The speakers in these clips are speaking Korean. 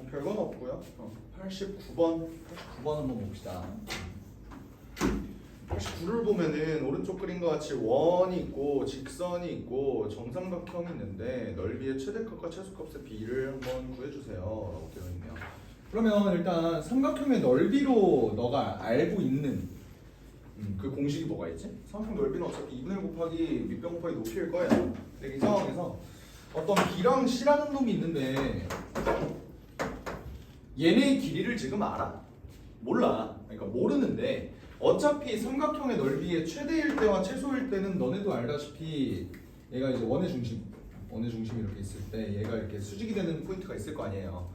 별건 없고요. 89번 한번 봅시다. 89를 보면은 오른쪽 그림과 같이 원이 있고 직선이 있고 정삼각형이 있는데 넓이의 최대값과 최소값의 비를 한번 구해주세요 라고 되어 있네요. 그러면 일단 삼각형의 넓이로 너가 알고 있는 그 공식이 뭐가 있지? 삼각형 넓이는 어차피 2분의 1 곱하기 밑변 곱하기 높이일 거예요. 근데 이 상황에서 어떤 B랑 C라는 놈이 있는데 얘네의 길이를 지금 알아? 몰라. 그러니까 모르는데 어차피 삼각형의 넓이의 최대일 때와 최소일 때는 너네도 알다시피 얘가 이제 원의 중심이 이렇게 있을 때 얘가 이렇게 수직이 되는 포인트가 있을 거 아니에요.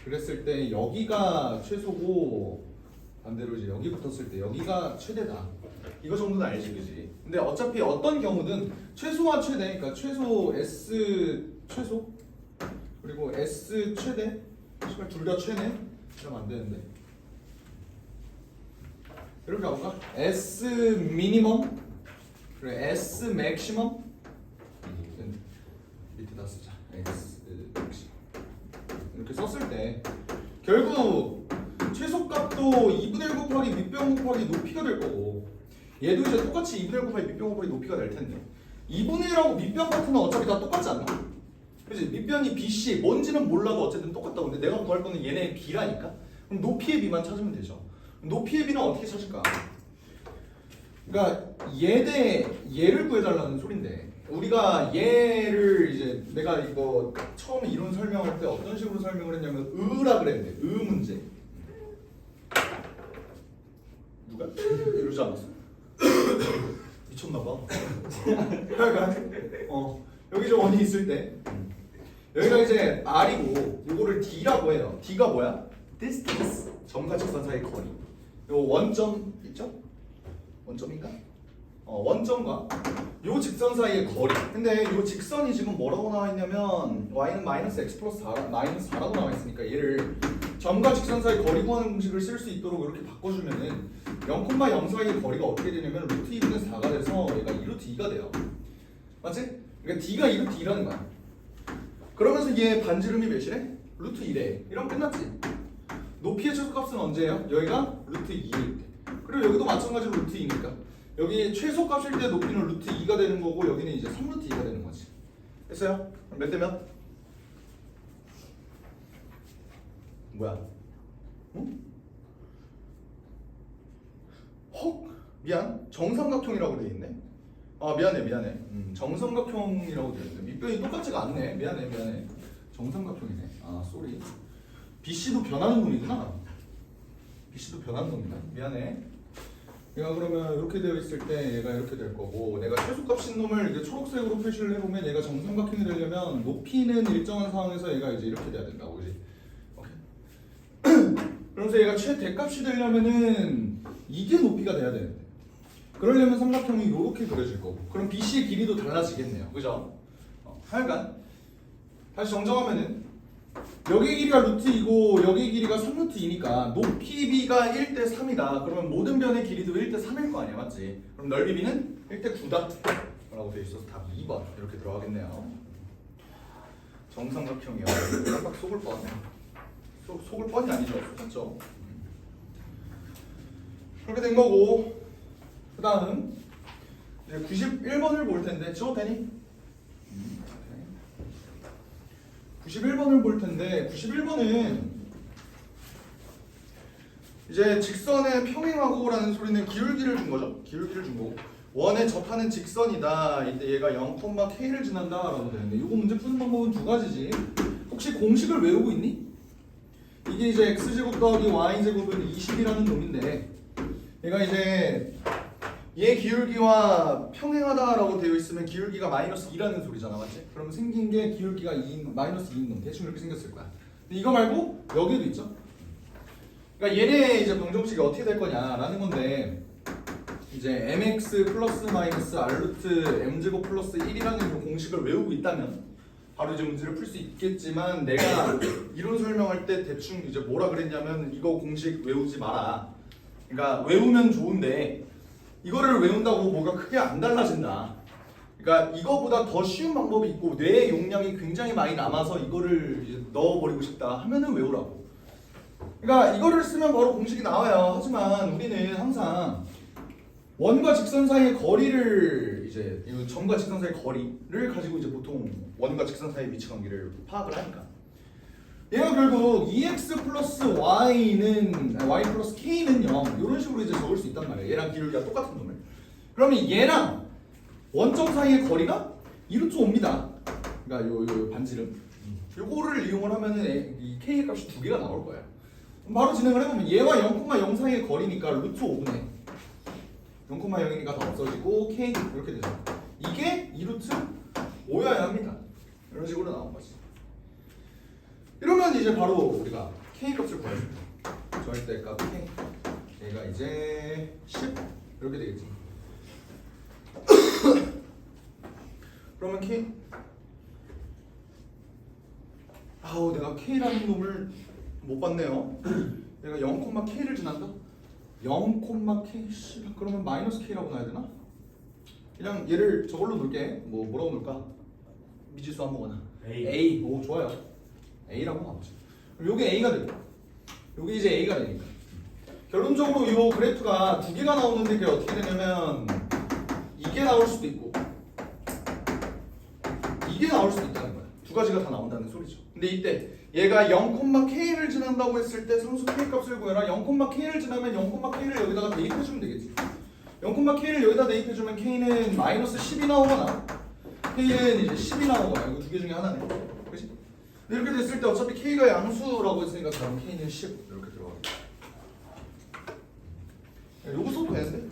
그랬을 때 여기가 최소고 반대로 이제 여기 붙었을 때 여기가 최대다. 이거 정도는 알지, 그지? 근데 어차피 어떤 경우든 최소와 최대, 그러니까 최소 S 최소 그리고 S 최대, 둘 다 최네? 이러면 안 되는데. 이렇게 가볼까? S 미니멈 그리고 S 맥시멈 밑에다 쓰자. S 맥시멈 이렇게 썼을 때 결국 최소값도 2분의 1 곱하기 밑변 곱하기 높이가 될 거고 얘도 이제 똑같이 2분의 1 곱하기 밑변 곱하기 높이가 될 텐데 2분의 1하고 밑변 파트는 어차피 다 똑같지 않나? 그치? 밑변이 BC 뭔지는 몰라도 어쨌든 똑같다고. 근데 내가 구할 거는 얘네의 B라니까? 그럼 높이의 B만 찾으면 되죠. 높이의 B는 어떻게 찾을까? 그러니까 얘 대 얘를 구해달라는 소린데 우리가 얘를 이제 내가 이거 처음에 이론 설명할 때 어떤 식으로 설명을 했냐면 으라 그랬는데 으 문제 누가? 이러지 않았어? 미쳤나봐. 그러니까 여기 좀 원이 있을 때 여기가 이제 R이고 요거를 D라고 해요. D가 뭐야? distance 점과 직선 사이의 거리. 요 원점 있죠? 원점인가? 원점과 요 직선 사이의 거리. 근데 요 직선이 지금 뭐라고 나와 있냐면 y는 마이너스 x 플러스 4, 마이너스 4라고 나와 있으니까 얘를 점과 직선 사이 거리 구하는 공식을 쓸 수 있도록 이렇게 바꿔주면은 0,0 사이의 거리가 어떻게 되냐면 루트 2분의 4가 돼서 얘가 2루트 2가 돼요. 맞지? 그러니까 D가 2루트 2라는 거야. 그러면서 얘 반지름이 몇이래? 루트 2래. 이러면 끝났지. 높이의 최소값은 언제예요? 여기가 루트 2일 때. 그리고 여기도 마찬가지로 루트 2니까 여기 최소값일 때 높이는 루트 2가 되는 거고 여기는 이제 3루트 2가 되는 거지. 됐어요? 그럼 몇 대면? 뭐야? 응? 헉! 미안. 정삼각형이라고 돼 있네. 아 미안해. 정삼각형이라고 돼 있네. 밑변이 똑같지가 않네. 미안해. 정삼각형이네. 아 쏘리. BC도 변하는 놈이구나. BC도 변하는 놈이다. 미안해. 얘가 그러면 이렇게 되어 있을 때 얘가 이렇게 될 거고 내가 최소값인 놈을 이제 초록색으로 표시를 해보면 얘가 정삼각형이 되려면 높이는 일정한 상황에서 얘가 이제 이렇게 돼야 된다고, 그지? 오케이. 그러면서 얘가 최대값이 되려면은 이게 높이가 돼야 되는데 그러려면 삼각형이 이렇게 그려질 거고 그럼 BC의 길이도 달라지겠네요, 그죠? 하여간 다시 정정하면은 여기 길이가 루트 2고 여기 길이가 3루트 2니까 높이 B가 1대 3이다. 그러면 모든 변의 길이도 1대 3일 거 아니야, 맞지? 그럼 넓이 B는 1대 9다 라고 되어 있어서 답 2번 이렇게 들어가겠네요. 정삼각형이요. 깜빡 속을 뻔. 속을 뻔이 아니죠, 맞죠? 그렇게 된 거고 그 다음 91번을 볼 텐데 지워도 되니? 91번을 볼 텐데 91번은 이제 직선에 평행하고라는 소리는 기울기를 준 거죠. 기울기를 준 거고 원에 접하는 직선이다. 이때 얘가 0,k를 지난다 라고 되는데 이거 문제 푸는 방법은 두 가지지. 혹시 공식을 외우고 있니? 이게 이제 x제곱 더하기 y제곱은 20이라는 놈인데 얘가 이제 얘 기울기와 평행하다라고 되어 있으면 기울기가 마이너스 2라는 소리잖아, 맞지? 그럼 생긴 게 기울기가 2, 마이너스 2인 놈 대충 이렇게 생겼을 거야. 근데 이거 말고 여기도 있죠? 그러니까 얘네 이제 방정식이 어떻게 될 거냐라는 건데 이제 mx 플러스 마이너스 r루트 m제곱 플러스 1이라는 공식을 외우고 있다면 바로 이제 문제를 풀 수 있겠지만 내가 이론 설명할 때 대충 이제 뭐라 그랬냐면 이거 공식 외우지 마라. 그러니까 외우면 좋은데 이거를 외운다고 뭐가 크게 안 달라진다. 그러니까 이거보다 더 쉬운 방법이 있고 뇌의 용량이 굉장히 많이 남아서 이거를 이제 넣어버리고 싶다 하면은 외우라고. 그러니까 이거를 쓰면 바로 공식이 나와요. 하지만 우리는 항상 원과 직선 사이의 거리를 이제 이 점과 직선 사이의 거리를 가지고 이제 보통 원과 직선 사이의 위치 관계를 파악을 하니까 얘가 결국 EX 플러스 Y는 Y 플러스 K는 0 이런 식으로 이제 적을 수 있단 말이에요. 얘랑 기울기가 똑같은 놈을. 그러면 얘랑 원점 사이의 거리가 2루트 5입니다. 그러니까 요 반지름. 요거를 이용을 하면은 이 K의 값이 두 개가 나올 거예요. 바로 진행을 해보면 얘와 0,0 사이의 거리니까 루트 5분의 0,0이니까 다 없어지고 K 이렇게 되죠. 이게 2루트 5여야 합니다. 이런 식으로 나온 거지. 이러면 이제 바로 우리가 K 값을 구해줍니다. 절대값 K. 얘가 이제 10 이렇게 되겠지. 그러면 K 아우 내가 K라는 놈을 못 봤네요. 내가 0,K를 지난다? 0,K 그러면 마이너스 K라고 놔야 되나? 그냥 얘를 저걸로 놓을게. 뭐라고 놓을까? 미지수 아무거나 A. 오 좋아요. A라고 나오지. 그럼 요게 A가 되고 요게 이제 A가 되니까 결론적으로 요 그래프가 두 개가 나오는데 그게 어떻게 되냐면 이게 나올 수도 있고 이게 나올 수도 있다는 거야. 두 가지가 다 나온다는 소리죠. 근데 이때 얘가 0,K를 지난다고 했을 때 상수 K 값을 구해라. 0,K를 지나면 0,K를 여기다가 대입해주면 되겠지. 0,K를 여기다 대입해주면 K는 마이너스 10이 나오거나 K는 이제 10이 나오거나 이거 두 개 중에 하나네. 그치? 근데 이렇게 됐을 때 어차피 K가 양수라고 했으니까 그럼 K는 10 이렇게 들어가겠지. 요거 써도 되는데?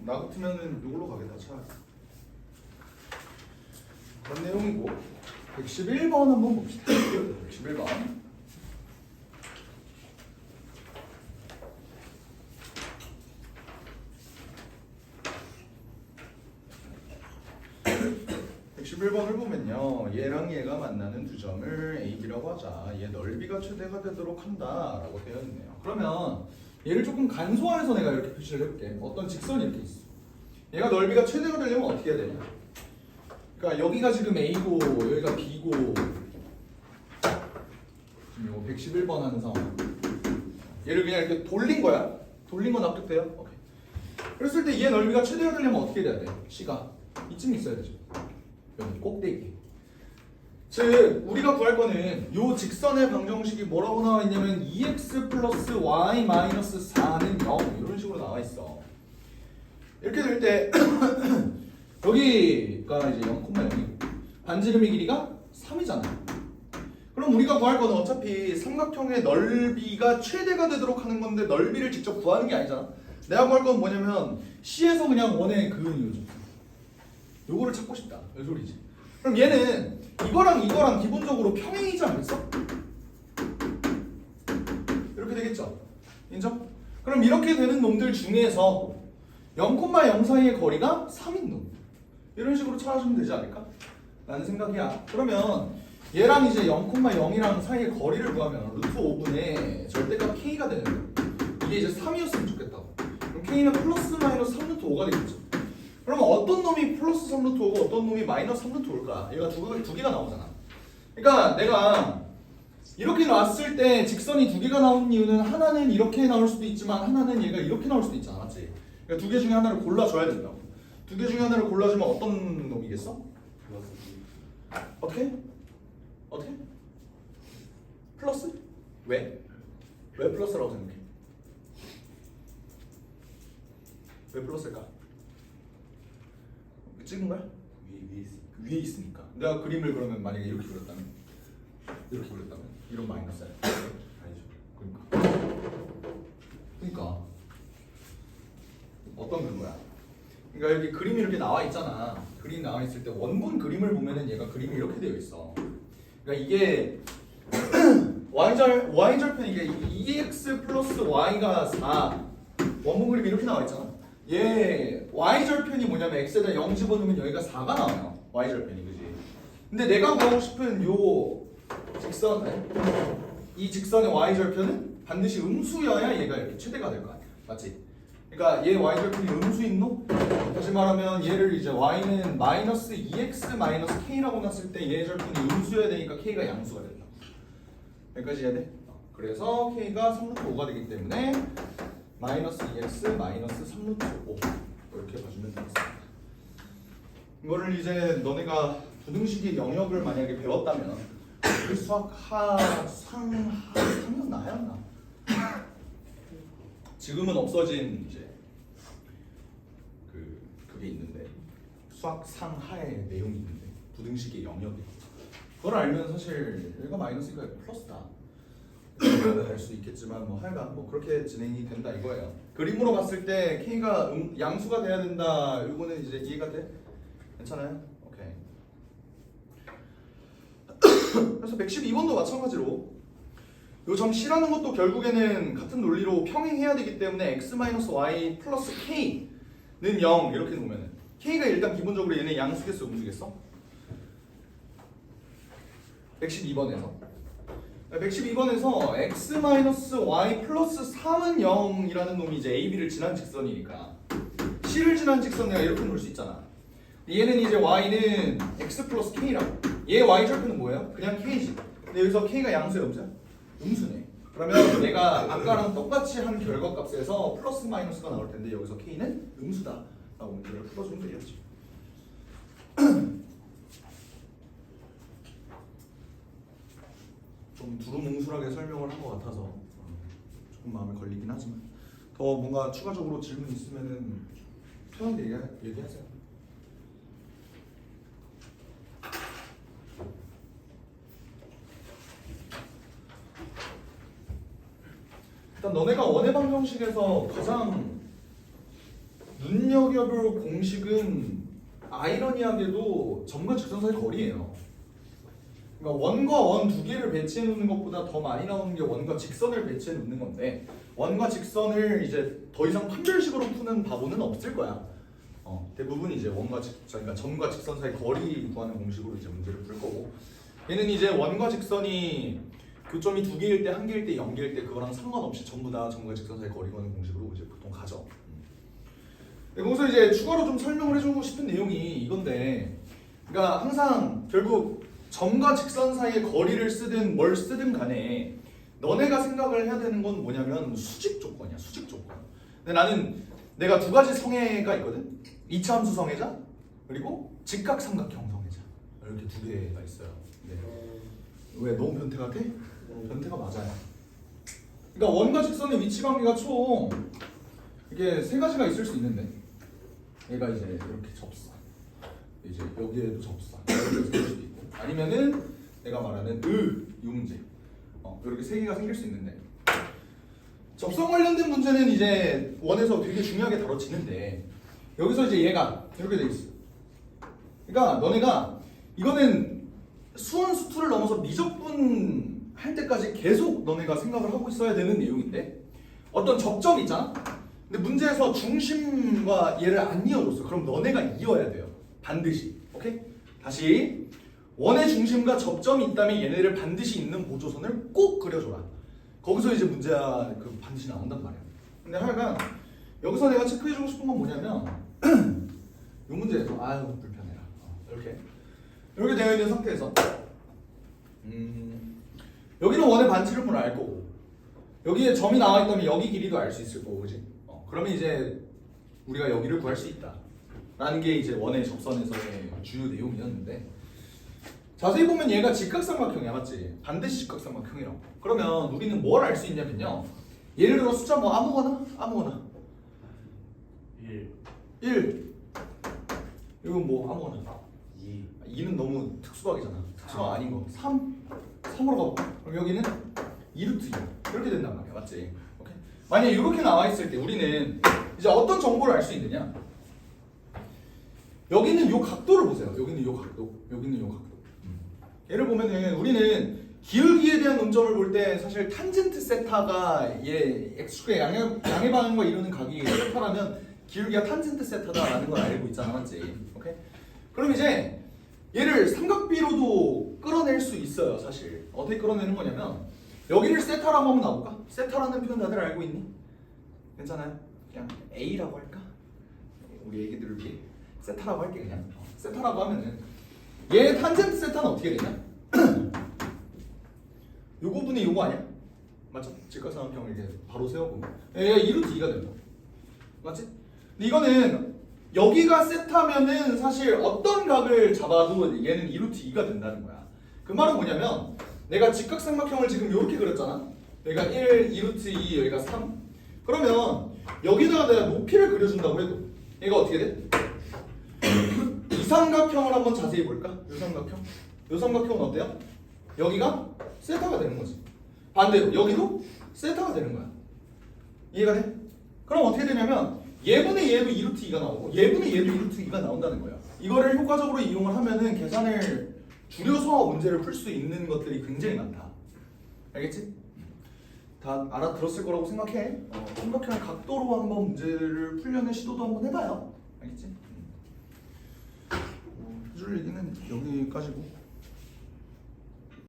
나 같으면은 요걸로 가겠다 차라리. 그런 내용이고 111번 한번 봅시다. 111번. (111번을) 보면요 얘랑 얘가 만나는 두 점을 A, B라고 하자. 얘 넓이가 최대가 되도록 한다 라고 되어 있네요. 그러면 얘를 조금 간소화해서 내가 이렇게 표시를 해볼게. 어떤 직선이 이렇게 있어. 얘가 넓이가 최대가 되려면 어떻게 해야 되냐. 그러니까 여기가 지금 A고 여기가 B고 지금 이거 111번 하는 상황. 얘를 그냥 이렇게 돌린 거야. 돌린 건 납득돼요? 오케이. 그랬을 때 얘 넓이가 최대가 되려면 어떻게 돼야 돼? C가 이쯤 있어야 되죠. 여기 꼭대기. 즉 우리가 구할 거는 요 직선의 방정식이 뭐라고 나와 있냐면 2x 플러스 y 마이너스 4는 0 이런 식으로 나와 있어. 이렇게 될 때 여기가 이제 0,0이고 반지름의 길이가 3이잖아. 그럼 우리가 구할 거는 어차피 삼각형의 넓이가 최대가 되도록 하는 건데 넓이를 직접 구하는 게 아니잖아. 내가 구할 건 뭐냐면 C에서 그냥 원의 그은 이유죠. 요거를 찾고 싶다. 이 소리지. 그럼 얘는 이거랑 기본적으로 평행이지 않겠어? 이렇게 되겠죠? 인정? 그럼 이렇게 되는 놈들 중에서 0,0 사이의 거리가 3인 놈 이런 식으로 찾아주면 되지 않을까? 라는 생각이야. 그러면 얘랑 이제 0,0이랑 사이의 거리를 구하면 루트 5분의 절대값 K가 되는 거야. 이게 이제 3이었으면 좋겠다고. 그럼 K는 플러스 마이너스 3루트 5가 되겠죠. 그러면 어떤 놈이 플러스 3루트 5고 어떤 놈이 마이너스 3루트 5일까? 얘가 두 개가 나오잖아. 그러니까 내가 이렇게 놨을 때 직선이 두 개가 나온 이유는 하나는 이렇게 나올 수도 있지만 하나는 얘가 이렇게 나올 수도 있잖아. 맞지? 그러니까 두 개 중에 하나를 골라줘야 된다고. 두 개 중에 하나를 골라주면 어떤 놈이겠어? 어떻게? 어떻게? 플러스? 왜? 왜 플러스라고 생각해? 왜 플러스일까? 찍은 거야? 위에 있으니까. 내가 그림을 그러면 만약에 이렇게 그렸다면 이런 마이너스야. 아니죠. 그러니까 어떤 근거야? 그러니까 여기 그림이 이렇게 나와 있잖아. 그림이 나와 있을 때 원본 그림을 보면은 얘가 그림이 이렇게 되어 있어. 그러니까 이게 y절편 이게 2x 플러스 y가 4 원본 그림이 이렇게 나와 있잖아. 얘 y절편이 뭐냐면 x에다 0 집어넣으면 여기가 4가 나와요. y절편이 그지? 근데 내가 구하고 싶은 요 직선 이 직선의 y절편은 반드시 음수여야 얘가 이렇게 최대가 될 거 아니야. 맞지? 그러니까 얘 y절편이 음수인노? 다시 말하면 얘를 이제 y는 마이너스 2x 마이너스 k라고 놨을 때 얘 절편이 음수여야 되니까 k가 양수가 된다. 여기까지 해야 돼? 그래서 k가 3루트 5가 되기 때문에 마이너스 2x 마이너스 3루트 5 이렇게 봐주면 되겠습니다. 이거를 이제 너네가 부등식의 영역을 만약에 배웠다면 우리 수학 상은 나였나? 지금은 없어진 이제 그게 있는데 수학 상하의 내용이 있는데 부등식의 영역이 그걸 알면 사실 얘가 마이너스니까 플러스다 알 수 있겠지만 뭐 하여간 뭐 그렇게 진행이 된다 이거예요. 그림으로 봤을 때 k가 양수가 돼야 된다. 이거는 이제 이해가 돼? 괜찮아요? 오케이. 그래서 112번도 마찬가지로 요 점 C라는 것도 결국에는 같은 논리로 평행해야 되기 때문에 x-y 플러스 k는 0 이렇게 놓으면은 k가 일단 기본적으로 얘네 양수겠어 음수겠어? 112번에서 x-y 플러스 3은 0이라는 놈이 이제 a, b를 지난 직선이니까 C를 지난 직선 내가 이렇게 놓을 수 있잖아. 얘는 이제 y는 x 플러스 k라고. 얘 y 절편은 뭐예요? 그냥 k지. 근데 여기서 k가 양수야 음수야? 음수네. 그러면 내가 아까랑 똑같이 한 결과값에서 플러스 마이너스가 나올 텐데 여기서 k는 음수다 라고 문제를 풀어주면 되겠죠. 좀 두루뭉술하게 설명을 한 것 같아서 조금 마음에 걸리긴 하지만 더 뭔가 추가적으로 질문 있으면은 편하게 얘기하세요. 일단 너네가 원의 방정식에서 가장 눈여겨볼 공식은 아이러니하게도 점과 직선 사이 거리예요. 그러니까 원과 원 두 개를 배치해 놓는 것보다 더 많이 나오는 게 원과 직선을 배치해 놓는 건데 원과 직선을 이제 더 이상 판별식으로 푸는 바보는 없을 거야. 대부분 이제 그러니까 점과 직선 사이 거리 구하는 공식으로 이제 문제를 풀 거고 얘는 이제 원과 직선이 교점이 두 개일 때, 한 개일 때, 0개일 때 그거랑 상관없이 전부 다 점과 직선 사이 거리 구하는 공식으로 이제 보통 가죠. 거기서 이제 추가로 좀 설명을 해주고 싶은 내용이 이건데, 그러니까 항상 결국 점과 직선 사이의 거리를 쓰든 뭘 쓰든 간에 너네가 생각을 해야 되는 건 뭐냐면 수직 조건이야, 수직 조건. 근데 나는 내가 두 가지 성애가 있거든. 이차함수 성애자 그리고 직각삼각형 성애자 이렇게 두 개가 있어요. 네. 왜 너무 변태 같아? 변태가 맞아요. 그러니까 원과 직선의 위치 관계가 총 이게 세 가지가 있을 수 있는데 얘가 이제 이렇게 접사, 이제 여기에도 접사, 여기에도 생길 수도 있고 아니면은 내가 말하는 이 문제 이렇게 세 개가 생길 수 있는데 접선 관련된 문제는 이제 원에서 되게 중요하게 다뤄지는데 여기서 이제 얘가 이렇게 돼 있어. 그러니까 너네가 이거는 수원 수투를 넘어서 미적분 할 때까지 계속 너네가 생각을 하고 있어야 되는 내용인데 어떤 접점이 있잖아? 근데 문제에서 중심과 얘를 안 이어줬어. 그럼 너네가 이어야 돼요. 반드시. 오케이? 다시 원의 중심과 접점이 있다면 얘네를 반드시 있는 보조선을 꼭 그려줘라. 거기서 이제 문제가 반드시 나온단 말이야. 근데 하여간 여기서 내가 체크해주고 싶은 건 뭐냐면 이 문제에서 아유 불편해라. 이렇게 되어 있는 상태에서 여기는 원의 반지름을 알 거고 여기에 점이 나와 있다면 여기 길이도 알 수 있을 거고, 그지? 그러면 이제 우리가 여기를 구할 수 있다 라는 게 이제 원의 접선에서의 주요 내용이었는데 자세히 보면 얘가 직각삼각형이야, 맞지? 반드시 직각삼각형이라고. 그러면 우리는 뭘 알 수 있냐면요, 예를 들어 숫자 뭐 아무거나 1 이건 뭐 아무거나 2는 너무 특수각이잖아. 특수각 아닌 거 3으로 가볼까? 그럼 여기는 2루트 2 이렇게 된단 말이야, 맞지? 오케이? 만약에 이렇게 나와 있을 때 우리는 이제 어떤 정보를 알 수 있느냐, 여기는 요 각도를 보세요. 여기는 요 각도, 여기는 요 각도. 얘를 보면은 우리는 기울기에 대한 논점을 볼 때 사실 탄젠트 세타가 얘 x축의 양의 방향과 이루는 각이 세타라면 기울기가 탄젠트 세타다라는 걸 알고 있잖아, 맞지? 오케이? 그럼 이제 얘를 삼각비로도 끌어낼 수 있어요, 사실. 어떻게 끌어내는 거냐면 여기를 세타라고 한번 놔볼까? 세타라는 표현 다들 알고 있니? 괜찮아요? 그냥 A라고 할까? 우리 애기들을 위해 세타라고 할게 그냥. 세타라고 하면은 얘 탄젠트 세타는 어떻게 되냐? 요 부분이 요거 아니야? 맞죠? 직각삼각형을 이렇게 바로 세워보면 얘가 2루트 2가 된다. 맞지? 근데 이거는 여기가 세타면은 사실 어떤 각을 잡아도 얘는 2루트 2가 된다는 거야. 그 말은 뭐냐면 내가 직각삼각형을 지금 이렇게 그렸잖아. 내가 1, 2루트 2, 여기가 3. 그러면 여기다가 내가 높이를 그려준다고 해도 얘가 어떻게 돼? 이 삼각형을 한번 자세히 볼까? 이 삼각형. 이 삼각형은 어때요? 여기가 세타가 되는 거지. 반대로 여기도 세타가 되는 거야. 이해가 돼? 그럼 어떻게 되냐면 얘분의 얘도 2루트 2가 나오고 얘분의 얘도 2루트 2가 나온다는 거야. 이거를 효과적으로 이용을 하면은 계산을 줄여서 문제를 풀 수 있는 것들이 굉장히 많다. 알겠지? 다 알아들었을 거라고 생각해. 삼각형의 각도로 한번 문제를 풀려는 시도도 한번 해봐요. 알겠지? 해줄 얘기는 여기까지고.